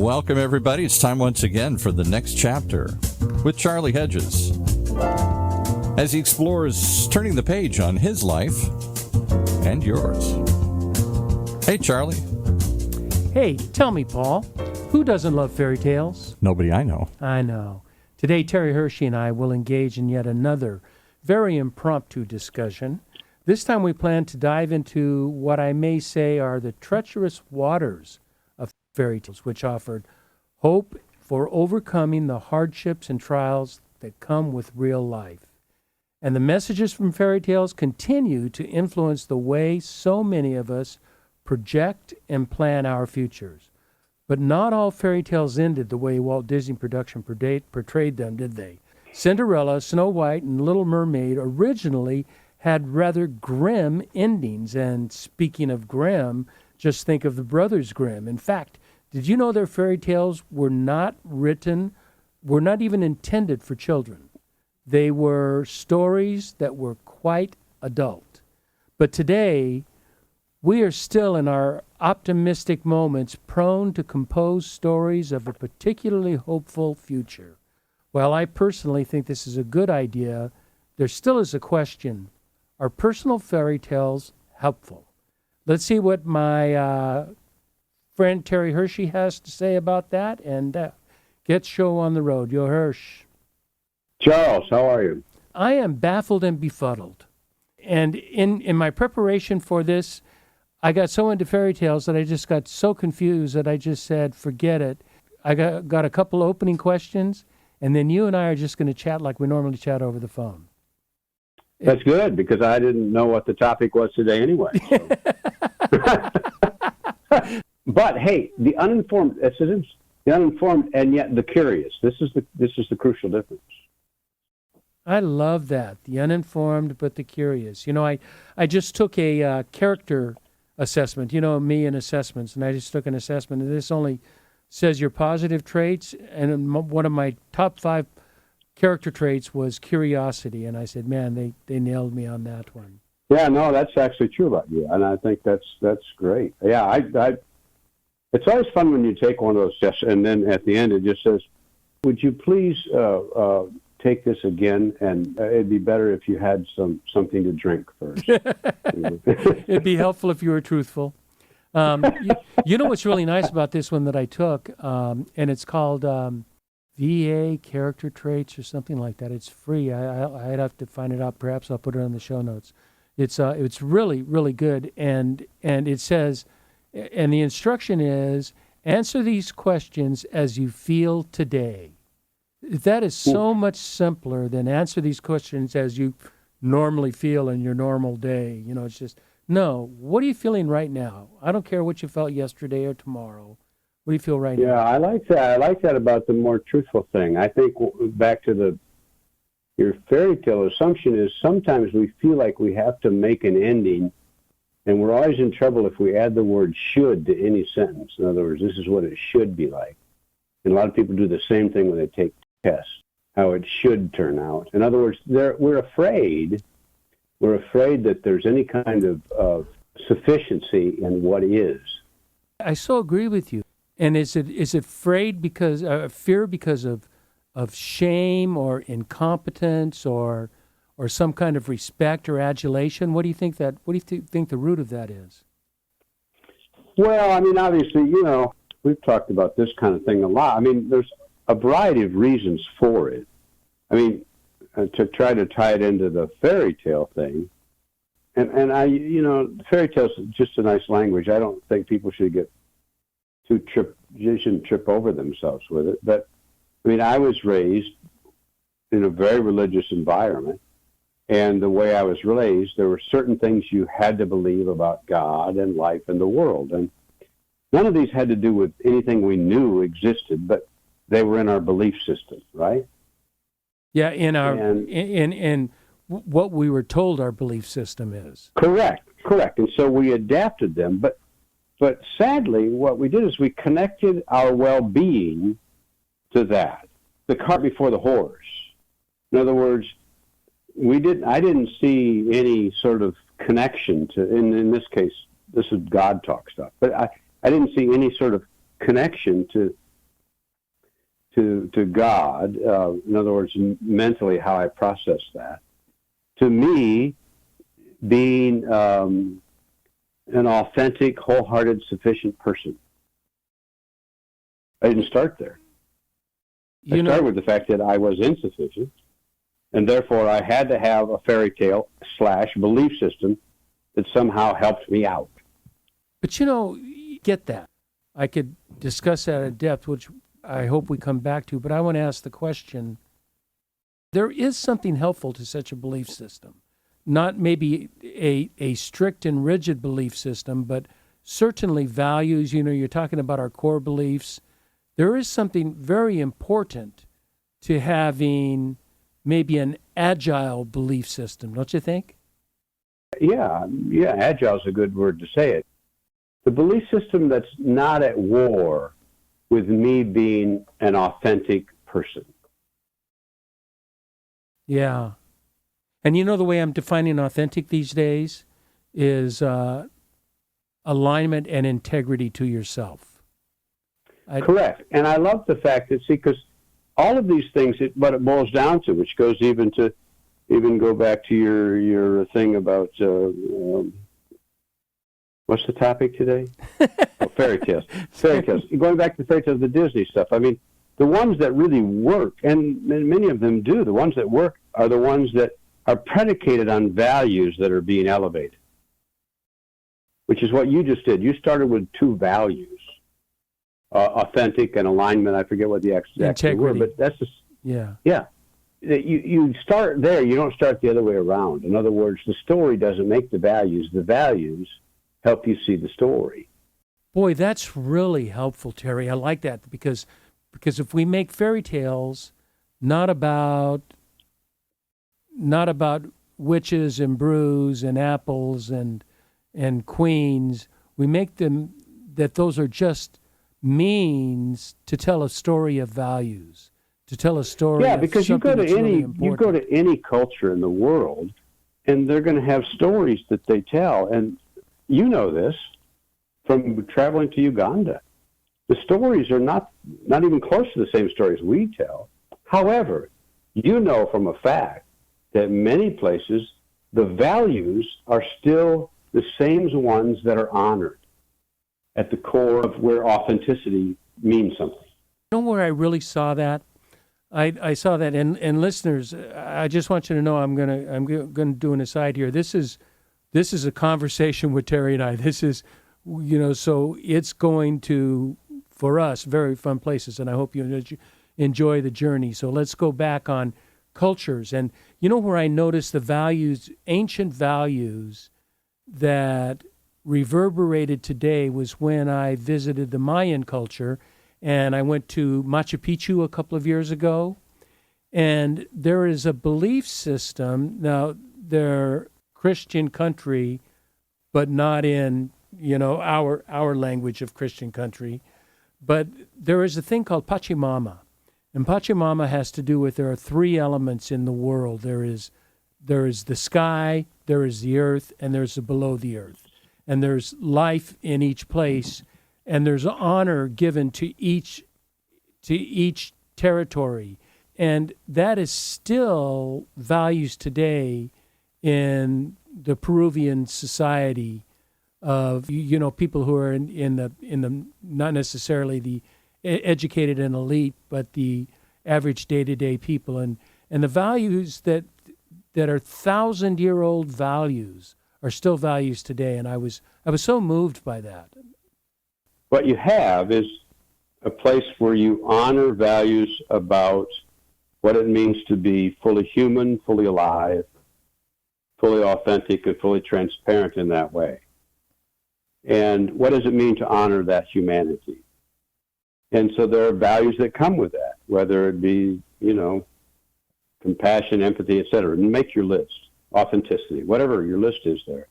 Welcome, everybody. It's time once again for the next chapter with Charlie Hedges as he explores turning the page on his life and yours. Hey, Charlie. Hey, tell me, Paul, who doesn't love fairy tales? Nobody I know. I know. Today, Terry Hershey and I will engage in yet another very impromptu discussion. This time we plan to dive into what I may say are the treacherous waters of fairy tales, which offered hope for overcoming the hardships and trials that come with real life. And the messages from fairy tales continue to influence the way so many of us project and plan our futures. But not all fairy tales ended the way Walt Disney Productions portrayed them, did they? Cinderella, Snow White, and Little Mermaid originally had rather grim endings. And speaking of grim, just think of the Brothers Grimm. In fact, did you know their fairy tales were not even intended for children? They were stories that were quite adult. But today, we are still in our optimistic moments prone to compose stories of a particularly hopeful future. While I personally think this is a good idea, there still is a question. Are personal fairy tales helpful? Let's see what my friend Terry Hershey has to say about that, and get show on the road. Yo, Hirsch. Charles, how are you? I am baffled and befuddled. And in my preparation for this, I got so into fairy tales that I just got so confused that I just said, forget it. I got a couple opening questions, and then you and I are just going to chat like we normally chat over the phone. That's good, because I didn't know what the topic was today anyway. So. But hey, the uninformed and yet the curious. This is the crucial difference. I love that. The uninformed but the curious. You know, I just took a character assessment. You know me and assessments, and I just took an assessment, and this only says your positive traits, and one of my top 5 character traits was curiosity, and I said, man, they nailed me on that one. Yeah, no, that's actually true about you, and I think that's great. Yeah, I it's always fun when you take one of those tests, and then at the end it just says, would you please take this again, and it'd be better if you had something to drink first. It'd be helpful if you were truthful. You know what's really nice about this one that I took, and it's called VA Character Traits or something like that. It's free. I'd have to find it out. Perhaps I'll put it on the show notes. It's really, really good, and it says, and the instruction is, answer these questions as you feel today. That is so much simpler than answer these questions as you normally feel in your normal day. You know, it's just, no, what are you feeling right now? I don't care what you felt yesterday or tomorrow. What do you feel right now? Yeah, I like that. I like that about the more truthful thing. I think back to your fairy tale assumption is sometimes we feel like we have to make an ending, and we're always in trouble if we add the word should to any sentence. In other words, this is what it should be like. And a lot of people do the same thing when they take tests, how it should turn out. In other words, we're afraid that there's any kind of sufficiency in what is. I so agree with you. And is it fear because of shame or incompetence or some kind of respect or adulation? What do you think the root of that is? Well, I mean, obviously, you know, we've talked about this kind of thing a lot. I mean, there's a variety of reasons for it. I mean, to try to tie it into the fairy tale thing, and I, you know, fairy tales is just a nice language. I don't think people should get you shouldn't trip over themselves with it. But I mean, I was raised in a very religious environment, and the way I was raised, there were certain things you had to believe about God and life and the world, and none of these had to do with anything we knew existed, but they were in our belief system, right? Yeah, in what we were told our belief system is. Correct. And so we adapted them, but sadly, what we did is we connected our well-being to that, the cart before the horse. In other words, I didn't see any sort of connection to, in this case, this is God talk stuff, but I didn't see any sort of connection to to God, in other words, mentally how I process that, to me, being an authentic, wholehearted, sufficient person. I didn't start there. I started with the fact that I was insufficient, and therefore I had to have a fairy tale / belief system that somehow helped me out. But get that. I could discuss that at depth, which I hope we come back to, but I want to ask the question, there is something helpful to such a belief system. Not maybe a strict and rigid belief system, but certainly values. You're talking about our core beliefs. There is something very important to having maybe an agile belief system, don't you think? Yeah, agile is a good word to say it. The belief system that's not at war with me being an authentic person. Yeah. And the way I'm defining authentic these days is alignment and integrity to yourself. Correct. And I love the fact that, because all of these things, what it boils down to, which goes even go back to your thing about, what's the topic today? Fairy tales. Fairy tales. Going back to fairy tales, the Disney stuff. I mean, the ones that really work, and many of them do, the ones that work are the ones that are predicated on values that are being elevated, which is what you just did. You started with two values, authentic and alignment. I forget what the exact word, but that's just, yeah. You start there. You don't start the other way around. In other words, the story doesn't make the values. The values help you see the story. Boy, that's really helpful, Terry. I like that because if we make fairy tales not about witches and brews and apples and queens, we make them that those are just means to tell a story of values, to tell a story. Yeah, because you go to any culture in the world, and they're going to have stories that they tell, and you know this from traveling to Uganda. The stories are not even close to the same stories we tell. However, you know from a fact that many places the values are still the same ones that are honored at the core of where authenticity means something. You know where I really saw that? I saw that, and listeners, I just want you to know I'm gonna do an aside here. This is a conversation with Terry and I. This is, so it's going to, for us, very fun places, and I hope you enjoy the journey. So let's go back on cultures, and where I noticed the values, ancient values that reverberated today was when I visited the Mayan culture, and I went to Machu Picchu a couple of years ago, and there is a belief system. Now, they're Christian country, but not in, our language of Christian country. But there is a thing called Pachamama. And Pachamama has to do with, there are three elements in the world. There is the sky, there is the earth, and there's the below the earth. And there's life in each place, and there's honor given to each territory. And that is still values today in the Peruvian society of, people who are in the not necessarily the educated and elite, but the average day-to-day people, and the values that are 1,000-year-old values are still values today. And I was so moved by that. What you have is a place where you honor values about what it means to be fully human, fully alive, fully authentic, and fully transparent in that way. And what does it mean to honor that humanity? And so there are values that come with that, whether it be, compassion, empathy, etc. And make your list, authenticity, whatever your list is there.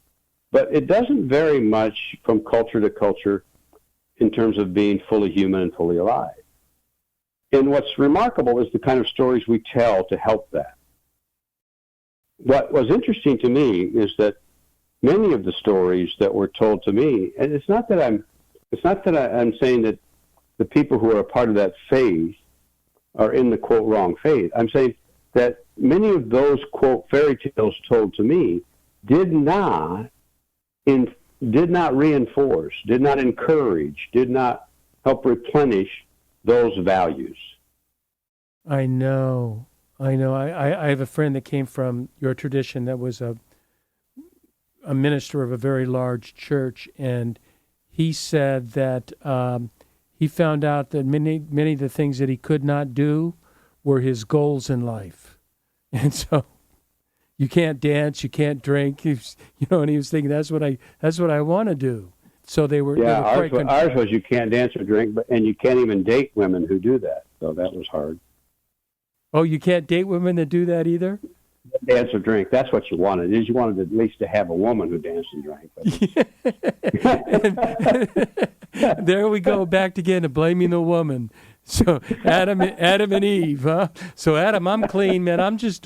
But it doesn't vary much from culture to culture in terms of being fully human and fully alive. And what's remarkable is the kind of stories we tell to help that. What was interesting to me is that many of the stories that were told to me, and it's not that I'm saying that the people who are a part of that faith are in the, quote, wrong faith. I'm saying that many of those, quote, fairy tales told to me did not reinforce, did not encourage, did not help replenish those values. I know. I have a friend that came from your tradition that was a minister of a very large church, and he said that he found out that many of the things that he could not do were his goals in life. And so you can't dance, you can't drink, and he was thinking that's what I want to do. So they were ours was you can't dance or drink, and you can't even date women who do that. So that was hard. Oh, you can't date women that do that either? Dance or drink. That's what you wanted. You wanted at least to have a woman who danced and drank. There we go, back again to blaming the woman. So Adam and Eve, huh? So Adam, I'm clean, man. I just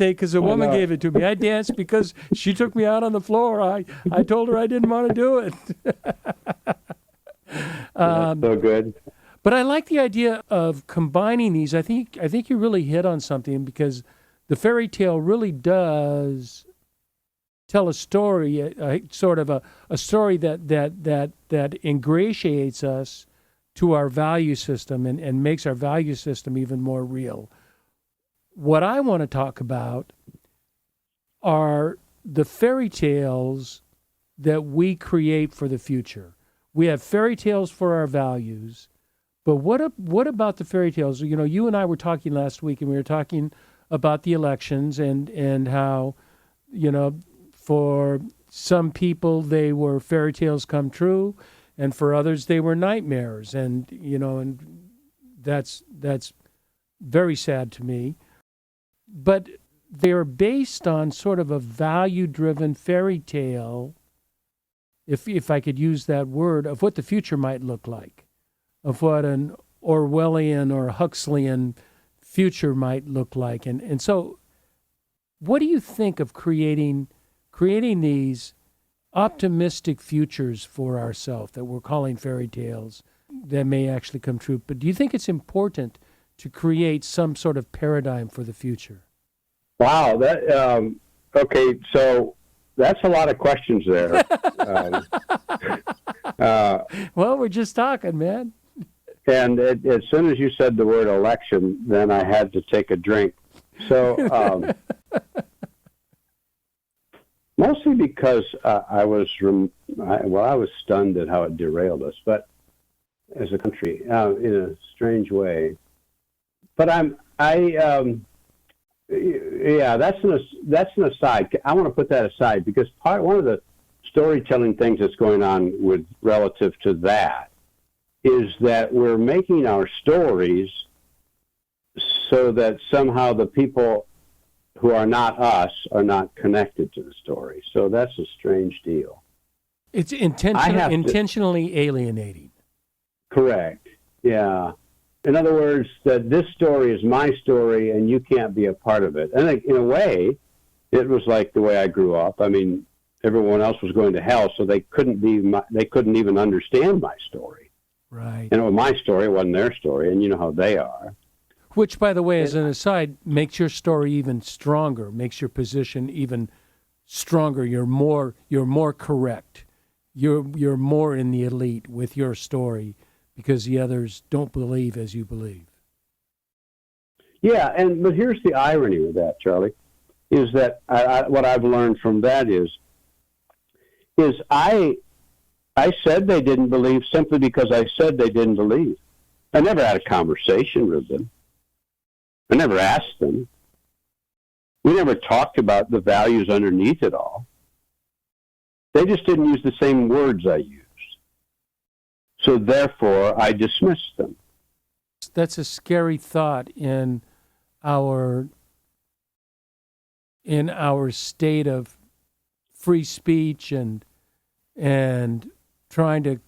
ate because the woman gave it to me. I danced because she took me out on the floor. I told her I didn't want to do it. That's so good. But I like the idea of combining these. I think you really hit on something, because the fairy tale really does tell a story, sort of a story that ingratiates us to our value system and makes our value system even more real. What I want to talk about are the fairy tales that we create for the future. We have fairy tales for our values, but what about the fairy tales? You and I were talking last week, and we were talking about the elections and how, for some people they were fairy tales come true, and for others they were nightmares, and that's very sad to me. But they're based on sort of a value-driven fairy tale, if I could use that word, of what the future might look like, of what an Orwellian or Huxleyan future might look like. And so what do you think of creating these optimistic futures for ourselves that we're calling fairy tales that may actually come true? But do you think it's important to create some sort of paradigm for the future? Wow. Okay, so that's a lot of questions there. Well, we're just talking, man. And as soon as you said the word election, then I had to take a drink. So mostly because I was stunned at how it derailed us, but as a country, in a strange way. But that's an aside. I want to put that aside, because one of the storytelling things that's going on with relative to that is that we're making our stories so that somehow the people who are not us are not connected to the story. So that's a strange deal. It's intentionally alienating. Correct. Yeah. In other words, that this story is my story and you can't be a part of it. And in a way, it was like the way I grew up. I mean, everyone else was going to hell, so they couldn't even understand my story. Right. And it was my story, it wasn't their story, and you know how they are. Which, by the way, as an aside, makes your story even stronger, makes your position even stronger. You're more correct. You're more in the elite with your story, because the others don't believe as you believe. Yeah, but here's the irony with that, Charlie, is that what I've learned from that is I said they didn't believe simply because I said they didn't believe. I never had a conversation with them. I never asked them. We never talked about the values underneath it all. They just didn't use the same words I used. So therefore, I dismissed them. That's a scary thought in our state of free speech and trying to,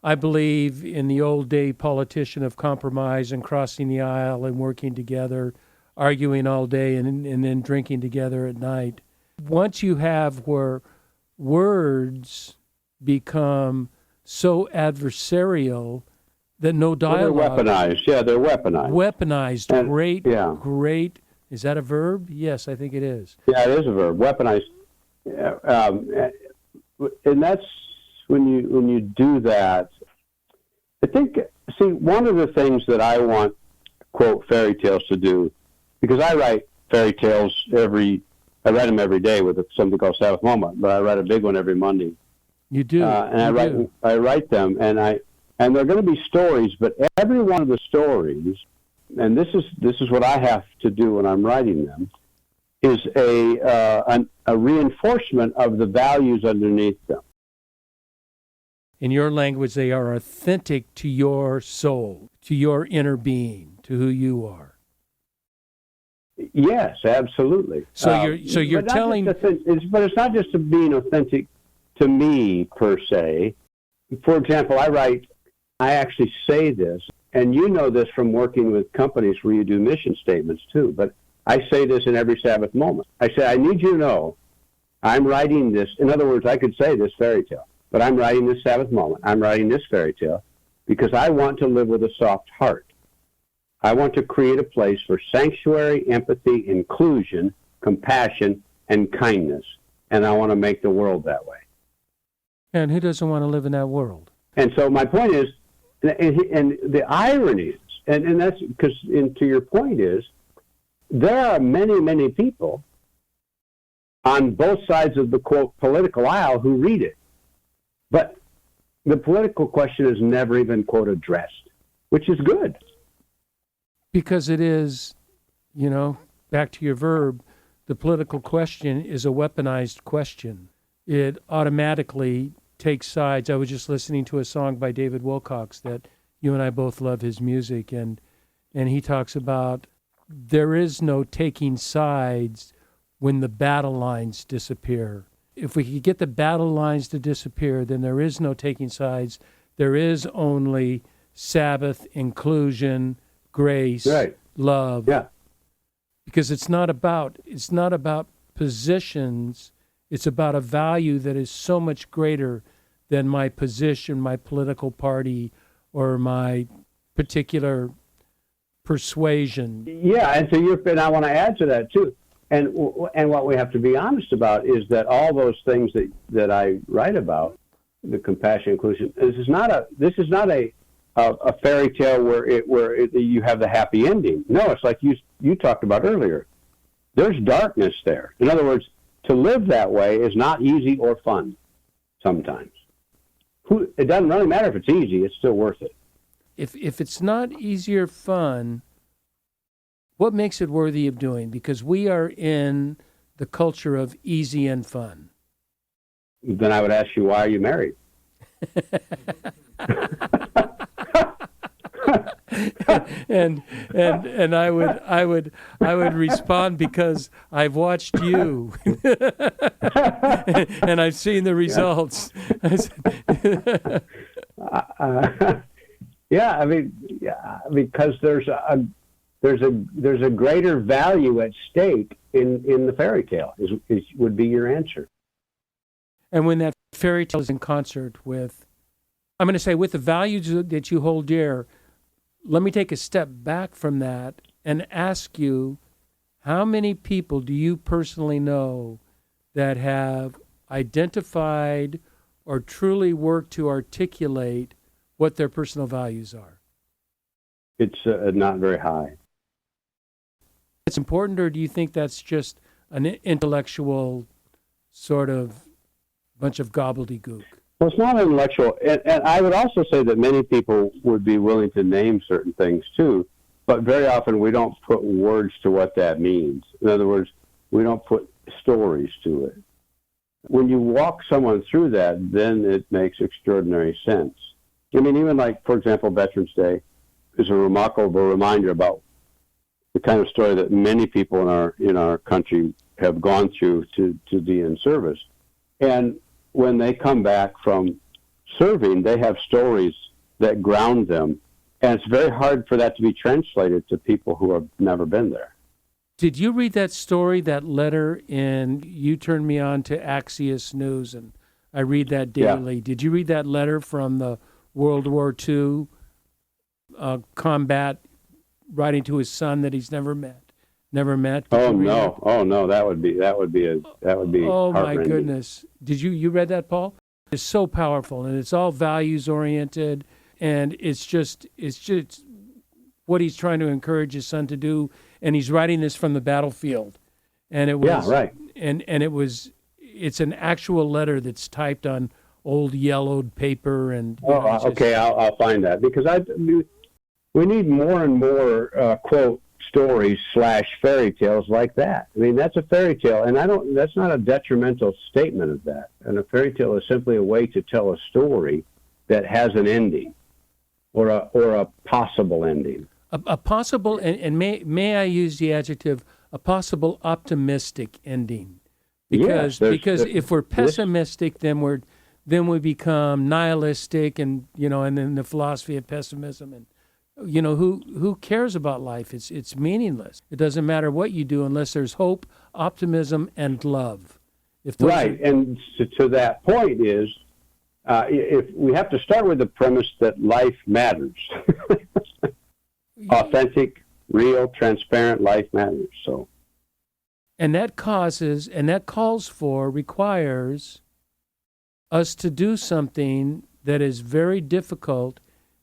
I believe in the old day politician of compromise and crossing the aisle and working together, arguing all day and then drinking together at night. Once you have where words become so adversarial that no dialogue. Well, they're weaponized. Yeah, they're weaponized. Weaponized. And, great. yeah. Great. Is that a verb? Yes, I think it is. Yeah, it is a verb. Weaponized. And that's when you do that. I think. See, one of the things that I want, quote, fairy tales to do, because I write fairy tales I write them every day with something called Sabbath Moment, but I write a big one every Monday. You do. And I write them, and they're going to be stories, but every one of the stories, and this is what I have to do when I'm writing them, is a reinforcement of the values underneath them. In your language, they are authentic to your soul, to your inner being, to who you are. Yes, absolutely. So you're telling, but it's not just being authentic to me per se. For example, I actually say this, and you know this from working with companies where you do mission statements too, but I say this in every Sabbath moment. I say, I need you to know I'm writing this. In other words, I could say this fairy tale, but I'm writing this Sabbath moment. I'm writing this fairy tale because I want to live with a soft heart. I want to create a place for sanctuary, empathy, inclusion, compassion, and kindness. And I want to make the world that way. And who doesn't want to live in that world? And so my point is, and the irony is, and that's because, to your point is, there are many, many people on both sides of the, quote, political aisle who read it. But the political question is never even, quote, addressed, which is good. Because it is, back to your verb, the political question is a weaponized question. It automatically takes sides. I was just listening to a song by David Wilcox that you and I both love his music, and he talks about there is no taking sides when the battle lines disappear. If we could get the battle lines to disappear, then there is no taking sides. There is only Sabbath, inclusion, grace, right, love. Yeah. Because it's not about positions. It's about a value that is so much greater than my position, my political party, or my particular persuasion. Yeah, and I want to add to that too. And what we have to be honest about is that all those things that I write about, the compassion, inclusion, this is not a fairy tale where you have the happy ending. No, it's like you talked about earlier. There's darkness there. In other words, to live that way is not easy or fun sometimes. It doesn't really matter if it's easy, it's still worth it. If it's not easy or fun, what makes it worthy of doing? Because we are in the culture of easy and fun. Then I would ask you, why are you married? and I would respond because I've watched you and I've seen the results. Because there's a greater value at stake in the fairy tale would be your answer. And when that fairy tale is in concert with, I'm going to say, with the values that you hold dear, let me take a step back from that and ask you, how many people do you personally know that have identified or truly worked to articulate what their personal values are? It's not very high. It's important, or do you think that's just an intellectual sort of bunch of gobbledygook? Well, it's not intellectual. And I would also say that many people would be willing to name certain things too, but very often we don't put words to what that means. In other words, we don't put stories to it. When you walk someone through that, then it makes extraordinary sense. I mean, even like, for example, Veterans Day is a remarkable reminder about the kind of story that many people in our country have gone through to be in service. And when they come back from serving, they have stories that ground them. And it's very hard for that to be translated to people who have never been there. Did you read that story, that letter, and you turned me on to Axios News, and I read that daily. Yeah. Did you read that letter from the World War II combat, writing to his son that he's never met. Oh no, that would be Oh my heart-rending. goodness! Did you read that, Paul? It's so powerful, and it's all values oriented, and it's just what he's trying to encourage his son to do, and he's writing this from the battlefield, and it was right, and it's an actual letter that's typed on old yellowed paper, and okay, I'll find that, because we need more and more quote stories / fairy tales like that. I mean, that's a fairy tale, and that's not a detrimental statement of that. And a fairy tale is simply a way to tell a story that has an ending, or a possible ending. A possible, and may I use the adjective, a possible optimistic ending, because if we're pessimistic, then we become nihilistic, and then the philosophy of pessimism, and who cares about life? It's meaningless. It doesn't matter what you do unless there's hope, optimism, and love. And to that point is, if we have to start with the premise that life matters. Authentic, real, transparent life matters. So, and that requires us to do something that is very difficult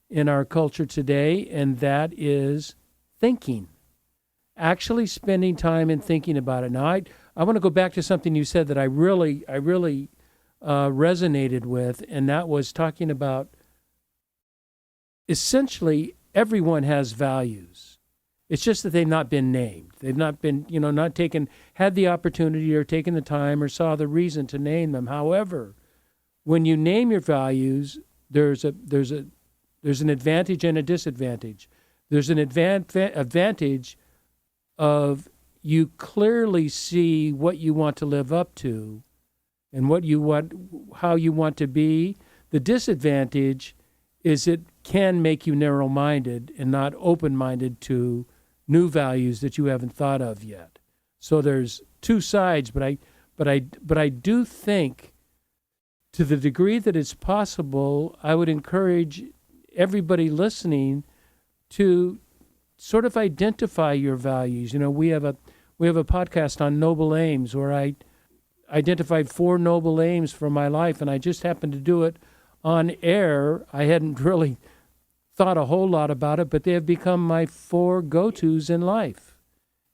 in our culture today, and that is thinking. Actually spending time and thinking about it. Now, I want to go back to something you said that I really resonated with, and that was talking about essentially everyone has values. It's just that they've not been named. They've not been, had the opportunity or taken the time or saw the reason to name them. However, when you name your values, there's an advantage and a disadvantage. There's an advantage of you clearly see what you want to live up to and how you want to be. The disadvantage is it can make you narrow-minded and not open-minded to new values that you haven't thought of yet. So there's two sides, but I do think, to the degree that it's possible, I would encourage everybody listening to sort of identify your values. We have a podcast on noble aims where I identified 4 noble aims for my life, and I just happened to do it on air. I hadn't really thought a whole lot about it, but they have become my 4 go-tos in life,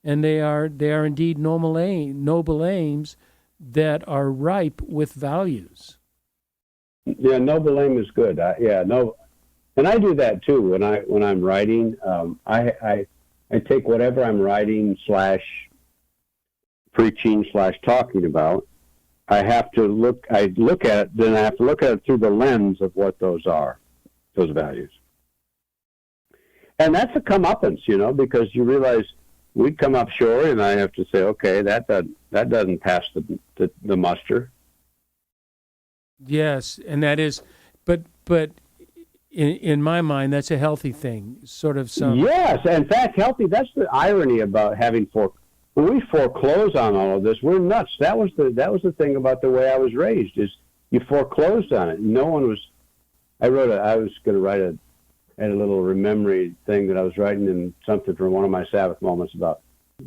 and they are indeed noble aims that are ripe with values. Yeah, noble aim is good. And I do that too when I'm writing. I take whatever I'm writing / preaching / talking about. I look at it. Then I have to look at it through the lens of what those are, those values. And that's a comeuppance, because you realize we'd come up short, and I have to say, okay, that doesn't pass the muster. Yes, and that is, but in my mind, that's a healthy thing. Sort of some. Yes, in fact, healthy. That's the irony about having when we foreclose on all of this, we're nuts. That was the thing about the way I was raised, is you foreclosed on it. No one was. I was going to write a little remembering thing that I was writing in something from one of my Sabbath moments about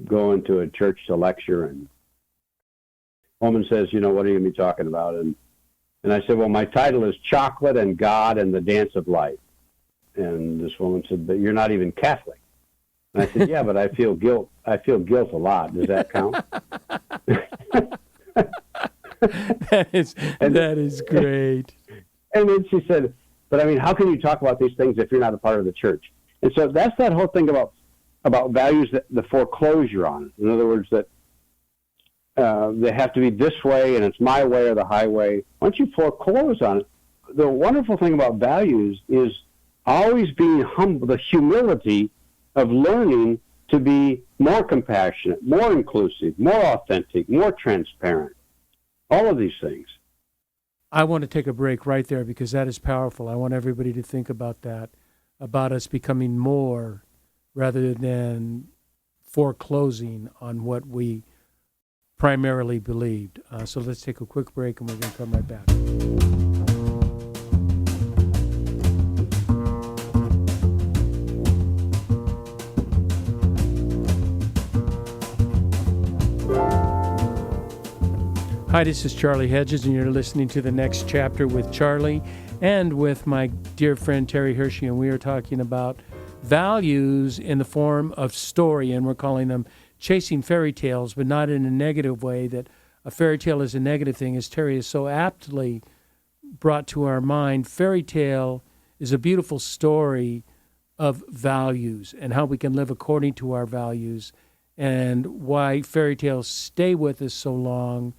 going to a church to lecture, and a woman says, what are you going to be talking about? And I said, well, my title is Chocolate and God and the Dance of Life. And this woman said, but you're not even Catholic. And I said, yeah, but I feel guilt. I feel guilt a lot. Does that count? That is great. And then she said, but I mean, how can you talk about these things if you're not a part of the church? And so that's that whole thing about values, that the foreclosure on it. In other words, that they have to be this way, and it's my way or the highway. Once you foreclose on it, the wonderful thing about values is always being humble, the humility of learning to be more compassionate, more inclusive, more authentic, more transparent. All of these things. I want to take a break right there because that is powerful. I want everybody to think about that, about us becoming more rather than foreclosing on what we primarily believed. So let's take a quick break and we're going to come right back. Hi, this is Charlie Hedges, and you're listening to The Next Chapter with Charlie and with my dear friend Terry Hershey, and we are talking about values in the form of story, and we're calling them chasing fairy tales, but not in a negative way, that a fairy tale is a negative thing, as Terry has so aptly brought to our mind. Fairy tale is a beautiful story of values and how we can live according to our values, and why fairy tales stay with us so long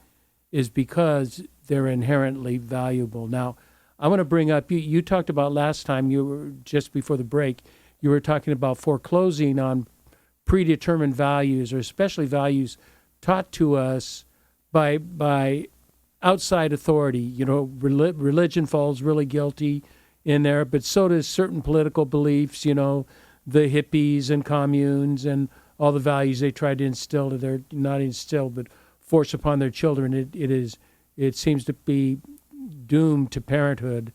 is because they're inherently valuable. Now, I want to bring up, you talked about last time, you were just before the break, you were talking about foreclosing on predetermined values, or especially values taught to us by outside authority. You know, religion falls really guilty in there, but so does certain political beliefs, you know, the hippies and communes and all the values they tried to instill, not instill, but force upon their children. It seems to be doomed to parenthood,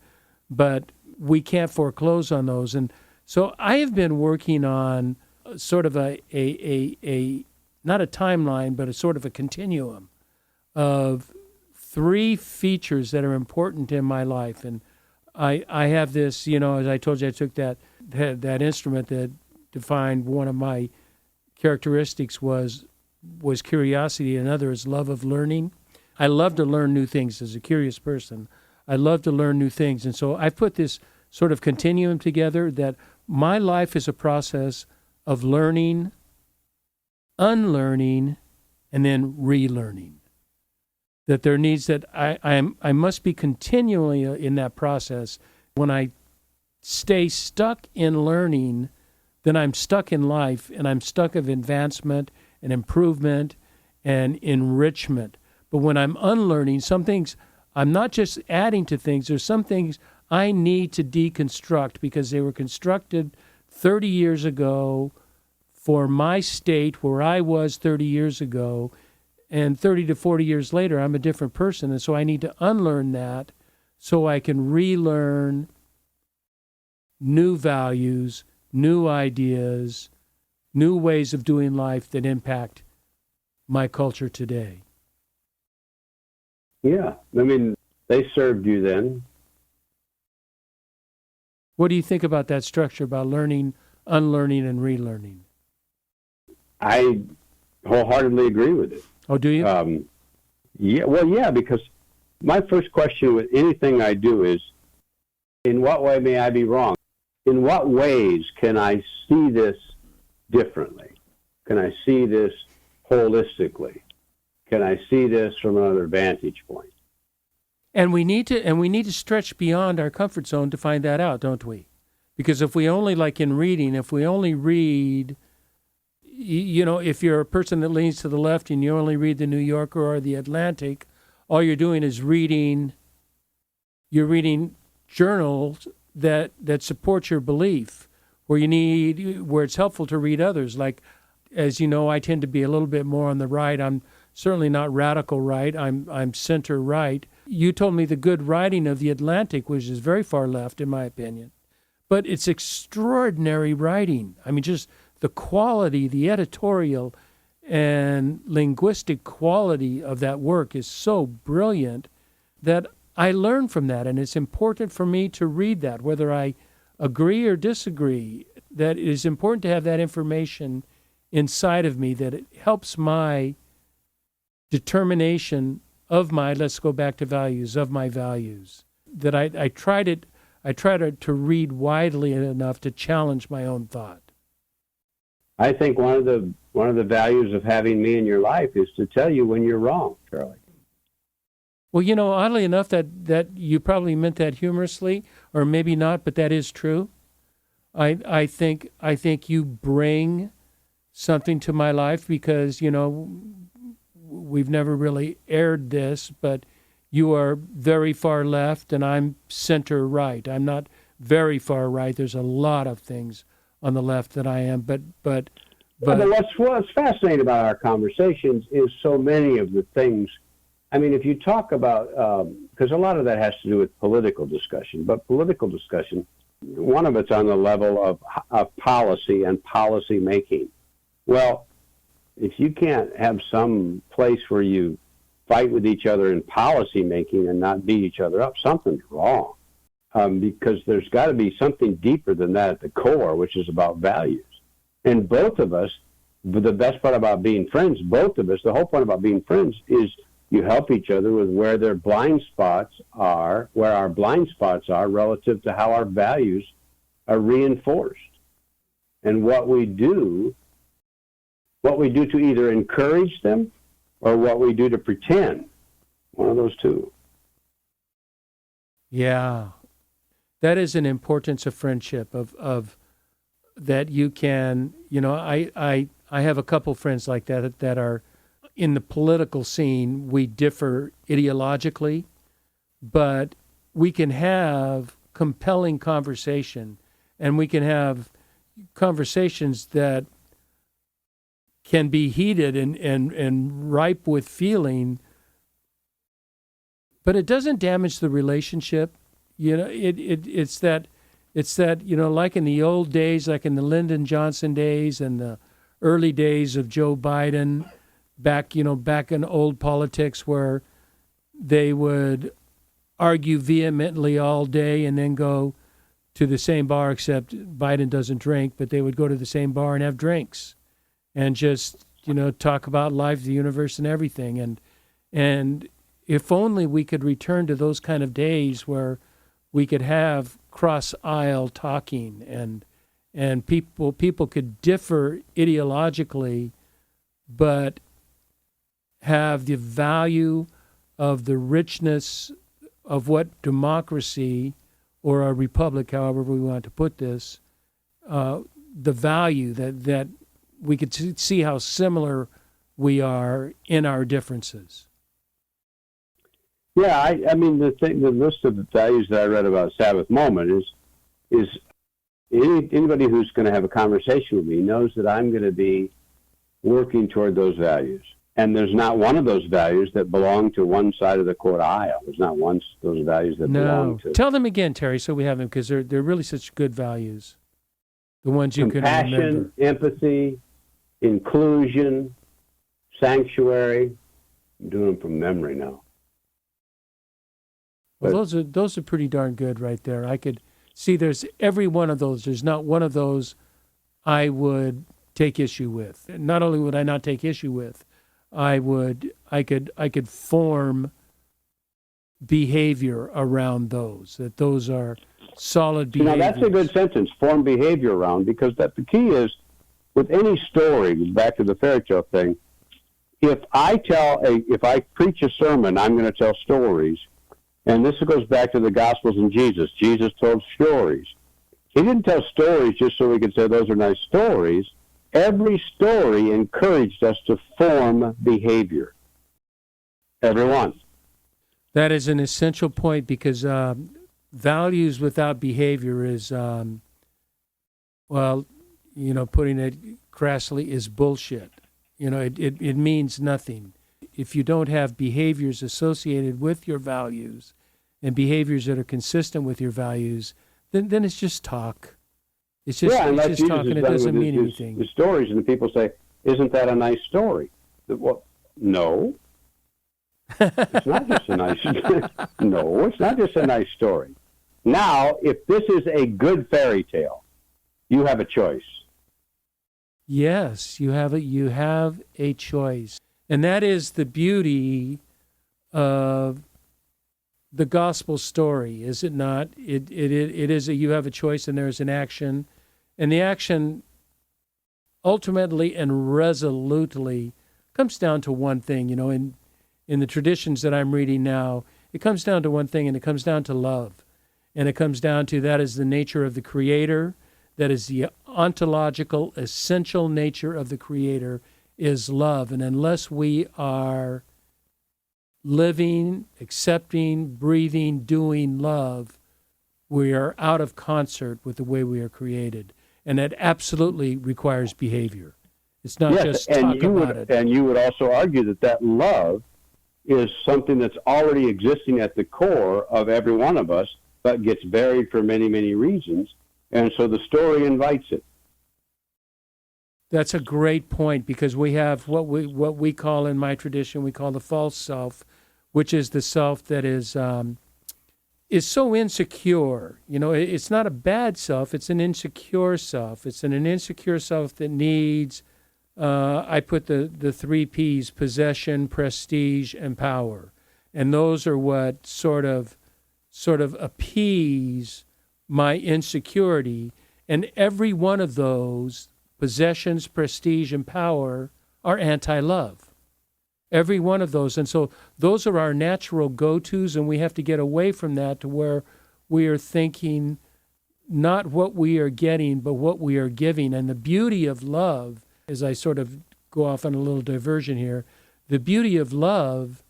but we can't foreclose on those. And so I have been working on sort of a not a timeline, but a sort of a continuum of 3 features that are important in my life. And I have this, you know, as I told you, I took that instrument that defined one of my characteristics was curiosity, another is love of learning. I love to learn new things as a curious person. I love to learn new things. And so I've put this sort of continuum together that my life is a process of learning, unlearning, and then relearning. That there needs that I must be continually in that process. When I stay stuck in learning, then I'm stuck in life, and I'm stuck of advancement and improvement and enrichment. But when I'm unlearning, some things, I'm not just adding to things, there's some things I need to deconstruct because they were constructed 30 years ago for my state where I was 30 years ago, and 30 to 40 years later, I'm a different person. And so I need to unlearn that so I can relearn new values, new ideas, new ways of doing life that impact my culture today. Yeah, I mean, they served you then. What do you think about that structure, about learning, unlearning, and relearning? I wholeheartedly agree with it. Oh, do you? Yeah, because my first question with anything I do is, in what way may I be wrong? In what ways can I see this differently? Can I see this holistically? Can I see this from another vantage point? And we need to stretch beyond our comfort zone to find that out, don't we? Because if we only, like in reading, if we only read, you know, if you're a person that leans to the left and you only read the New Yorker or the Atlantic, all you're doing is reading journals that support your belief, where it's helpful to read others. Like, as you know, I tend to be a little bit more on the right. I'm certainly not radical right. I'm center right. You told me the good writing of the Atlantic, which is very far left, in my opinion, but it's extraordinary writing. I mean, just the quality, the editorial and linguistic quality of that work is so brilliant that I learn from that, and it's important for me to read that, whether I agree or disagree. That it is important to have that information inside of me, that it helps my determination of my, let's go back to values, of my values. That I try to read widely enough to challenge my own thought. I think one of the values of having me in your life is to tell you when you're wrong, Charlie. Well, you know, oddly enough, that you probably meant that humorously, or maybe not, but that is true. I think you bring something to my life because, you know, we've never really aired this, but you are very far left and I'm center right. I'm not very far right. There's a lot of things on the left that I am, but what's fascinating about our conversations is so many of the things. I mean, if you talk about, because a lot of that has to do with political discussion, but political discussion, one of it's on the level of policy and policy making. Well, if you can't have some place where you fight with each other in policy making and not beat each other up, something's wrong. Because there's got to be something deeper than that at the core, which is about values. And both of us, the best part about being friends, both of us, the whole point about being friends is you help each other with where their blind spots are, where our blind spots are relative to how our values are reinforced. And what we do to either encourage them or what we do to pretend. One of those two. Yeah. That is an importance of friendship, of that you can, I have a couple friends like that are in the political scene. We differ ideologically, but we can have compelling conversation, and we can have conversations that can be heated and ripe with feeling, but it doesn't damage the relationship. It's that, like in the old days, like in the Lyndon Johnson days and the early days of Joe Biden, back in old politics, where they would argue vehemently all day and then go to the same bar, except Biden doesn't drink, but they would go to the same bar and have drinks and just, talk about life, the universe, and everything. And if only we could return to those kind of days where we could have cross-aisle talking and people could differ ideologically, but have the value of the richness of what democracy or a republic, however we want to put this, the value that we could see how similar we are in our differences. Yeah, I mean, the list of the values that I read about Sabbath Moment is anybody who's going to have a conversation with me knows that I'm going to be working toward those values. And there's not one of those values that belong to one side of the court aisle. There's not one of those values that belong to... Tell them again, Terry, so we have them, because they're really such good values. The ones you can remember. Compassion, empathy, inclusion, sanctuary. I'm doing them from memory now. Well, those are pretty darn good right there. I could see there's every one of those. There's not one of those I would take issue with. Not only would I not take issue with, I could form behavior around those. That those are solid behaviors. Now that's a good sentence. Form behavior around, because the key is with any story. Back to the fairy tale thing. If I preach a sermon, I'm going to tell stories. And this goes back to the Gospels and Jesus. Jesus told stories. He didn't tell stories just so we could say those are nice stories. Every story encouraged us to form behavior. Every one. That is an essential point, because values without behavior is, putting it crassly, is bullshit. It means nothing. If you don't have behaviors associated with your values and behaviors that are consistent with your values, then it's just talk. It's just talk, and it doesn't mean anything. The stories, and the people say, "Isn't that a nice story?" Well, no. It's not just a nice. No, it's not just a nice story. Now, if this is a good fairy tale, you have a choice. Yes, you have a choice. And that is the beauty of the gospel story, is it not? It is you have a choice, and there's an action. And the action ultimately and resolutely comes down to one thing. In the traditions that I'm reading now, it comes down to one thing, and it comes down to love. And it comes down to that is the nature of the Creator, that is the ontological, essential nature of the Creator, is love. And unless we are living, accepting, breathing, doing love, we are out of concert with the way we are created. And that absolutely requires behavior. It's not just talk about it. And you would also argue that love is something that's already existing at the core of every one of us, but gets buried for many, many reasons. And so the story invites it. That's a great point, because we have what we call, in my tradition, we call the false self, which is the self that is so insecure. You know, it's not a bad self; it's an insecure self. It's an insecure self that needs. I put the 3 P's: possession, prestige, and power, and those are what sort of appease my insecurity. And every one of those, possessions, prestige, and power, are anti-love. Every one of those. And so those are our natural go-tos, and we have to get away from that to where we are thinking not what we are getting, but what we are giving. And the beauty of love, as I sort of go off on a little diversion here, the beauty of love,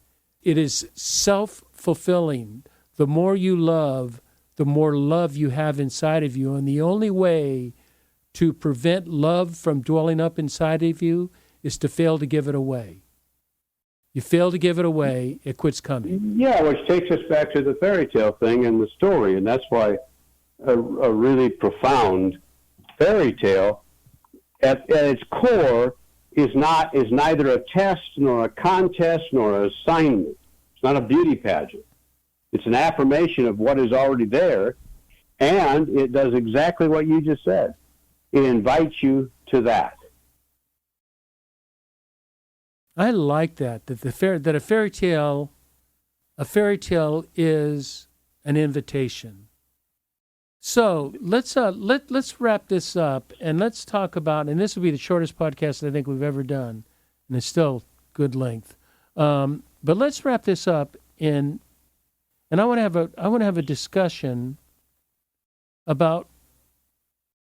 it is self-fulfilling. The more you love, the more love you have inside of you. And the only way to prevent love from dwelling up inside of you is to fail to give it away. You fail to give it away, it quits coming. Yeah, which takes us back to the fairy tale thing and the story, and that's why a really profound fairy tale, at its core, is neither a test nor a contest nor an assignment. It's not a beauty pageant. It's an affirmation of what is already there, and it does exactly what you just said. It invites you to that. I like that a fairy tale is an invitation. So let's wrap this up, and let's talk about, and this will be the shortest podcast I think we've ever done, and it's still good length. But let's wrap this up and I want to have a discussion about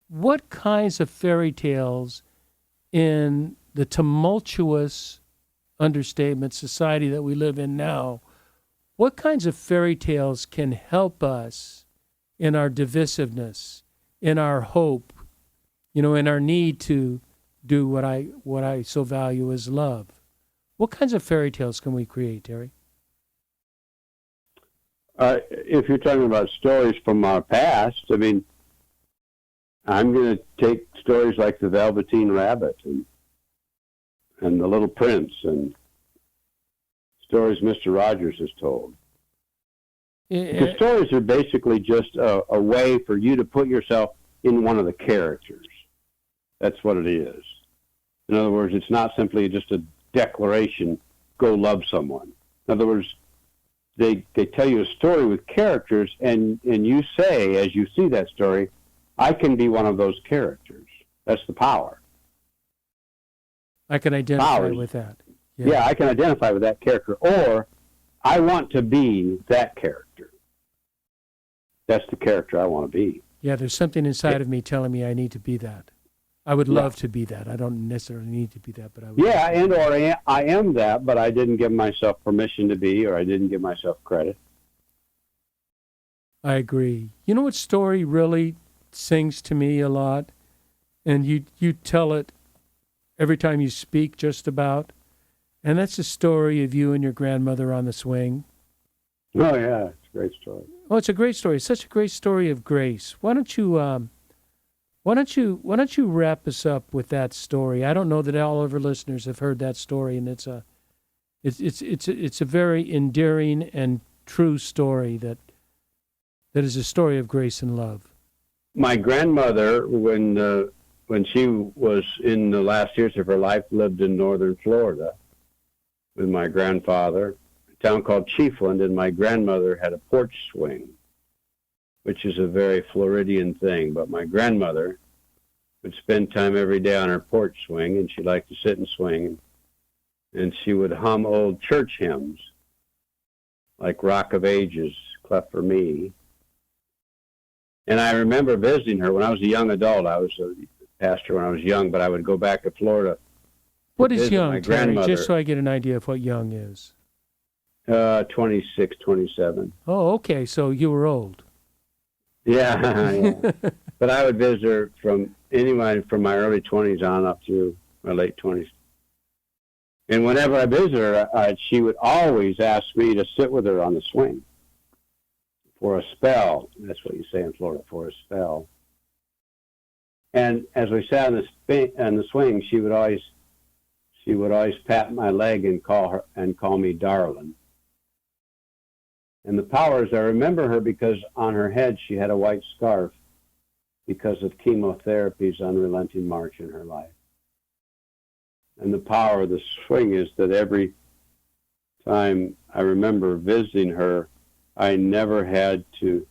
what kinds of fairy tales in the tumultuous understatement society that we live in now, what kinds of fairy tales can help us in our divisiveness, in our hope, in our need to do what I so value as love? What kinds of fairy tales can we create, Terry? If you're talking about stories from our past, I mean, I'm going to take stories like The Velveteen Rabbit and The Little Prince and stories Mr. Rogers has told. Because stories are basically just a way for you to put yourself in one of the characters. That's what it is. In other words, it's not simply just a declaration, go love someone. In other words, they tell you a story with characters, and you say, as you see that story, I can be one of those characters. That's the power. I can identify with that. Yeah, I can identify with that character. Or, I want to be that character. That's the character I want to be. Yeah, there's something inside of me telling me I need to be that. I would love to be that. I don't necessarily need to be that, but I would. Yeah, I am that, but I didn't give myself permission to be, or I didn't give myself credit. I agree. You know what story really sings to me a lot? And you tell it every time you speak just about. And that's the story of you and your grandmother on the swing. Oh, yeah, it's a great story. Oh, it's a great story. It's such a great story of grace. Why don't you wrap us up with that story? I don't know that all of our listeners have heard that story, and it's a very endearing and true story that is a story of grace and love. My grandmother, when she was in the last years of her life, lived in northern Florida with my grandfather, a town called Chiefland, and my grandmother had a porch swing, which is a very Floridian thing. But my grandmother would spend time every day on her porch swing, and she liked to sit and swing, and she would hum old church hymns like Rock of Ages, Cleft for Me. And I remember visiting her when I was a young adult. I was a pastor when I was young, but I would go back to Florida. What is young, Terry? Just so I get an idea of what young is. 26, 27. Oh, okay. So you were old. Yeah, yeah. But I would visit her from my early 20s on up to my late 20s. And whenever I visited her, she would always ask me to sit with her on the swing for a spell. That's what you say in Florida, for a spell. And as we sat on the swing, she would always pat my leg and call me darling. And the powers, I remember her because on her head she had a white scarf because of chemotherapy's unrelenting march in her life. And the power of the swing is that every time I remember visiting her, I never had to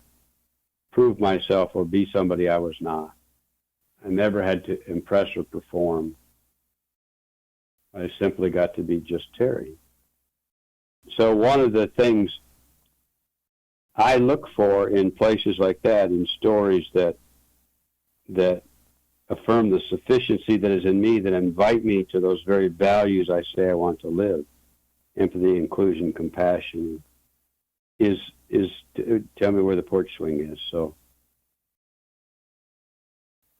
prove myself or be somebody I was not. I never had to impress or perform. I simply got to be just Terry. So one of the things I look for in places like that, in stories that affirm the sufficiency that is in me, that invite me to those very values I say I want to live, empathy, inclusion, compassion, is tell me where the porch swing is. So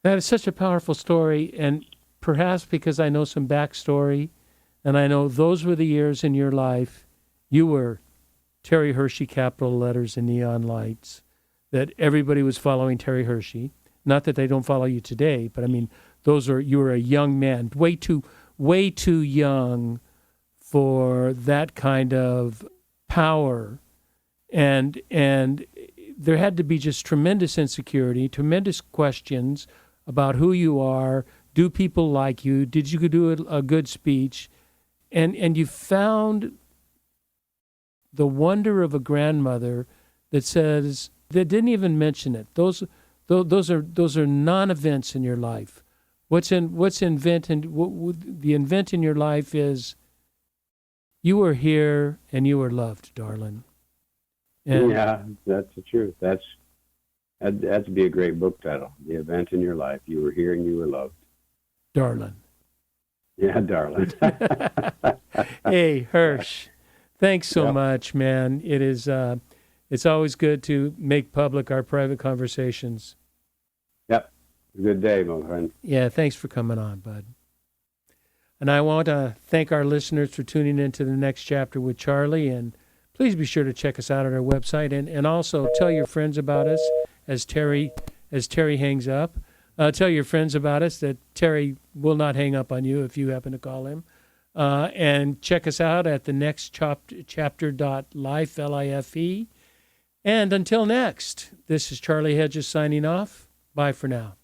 that is such a powerful story, and perhaps because I know some backstory, and I know those were the years in your life you were Terry Hershey, capital letters and neon lights, that everybody was following Terry Hershey. Not that they don't follow you today, but I mean, you were a young man, way too young for that kind of power, and there had to be just tremendous insecurity, tremendous questions about who you are. Do people like you? Did you do a good speech? And you found the wonder of a grandmother that didn't even mention it. Those are non-events in your life. The event in your life is you were here and you were loved, darling. And yeah, that's the truth. That'd be a great book title. The event in your life. You were here and you were loved. Darling. Yeah, darling. Hey, Hirsch, thanks so much, man. It is, it's always good to make public our private conversations. Yep. Good day, my friend. Yeah, thanks for coming on, bud. And I want to thank our listeners for tuning into the next chapter with Charlie, and please be sure to check us out at our website, and also tell your friends about us as Terry hangs up. Tell your friends about us that Terry will not hang up on you if you happen to call him. And check us out at the next chapter.life, L-I-F-E. And until next, this is Charlie Hedges signing off. Bye for now.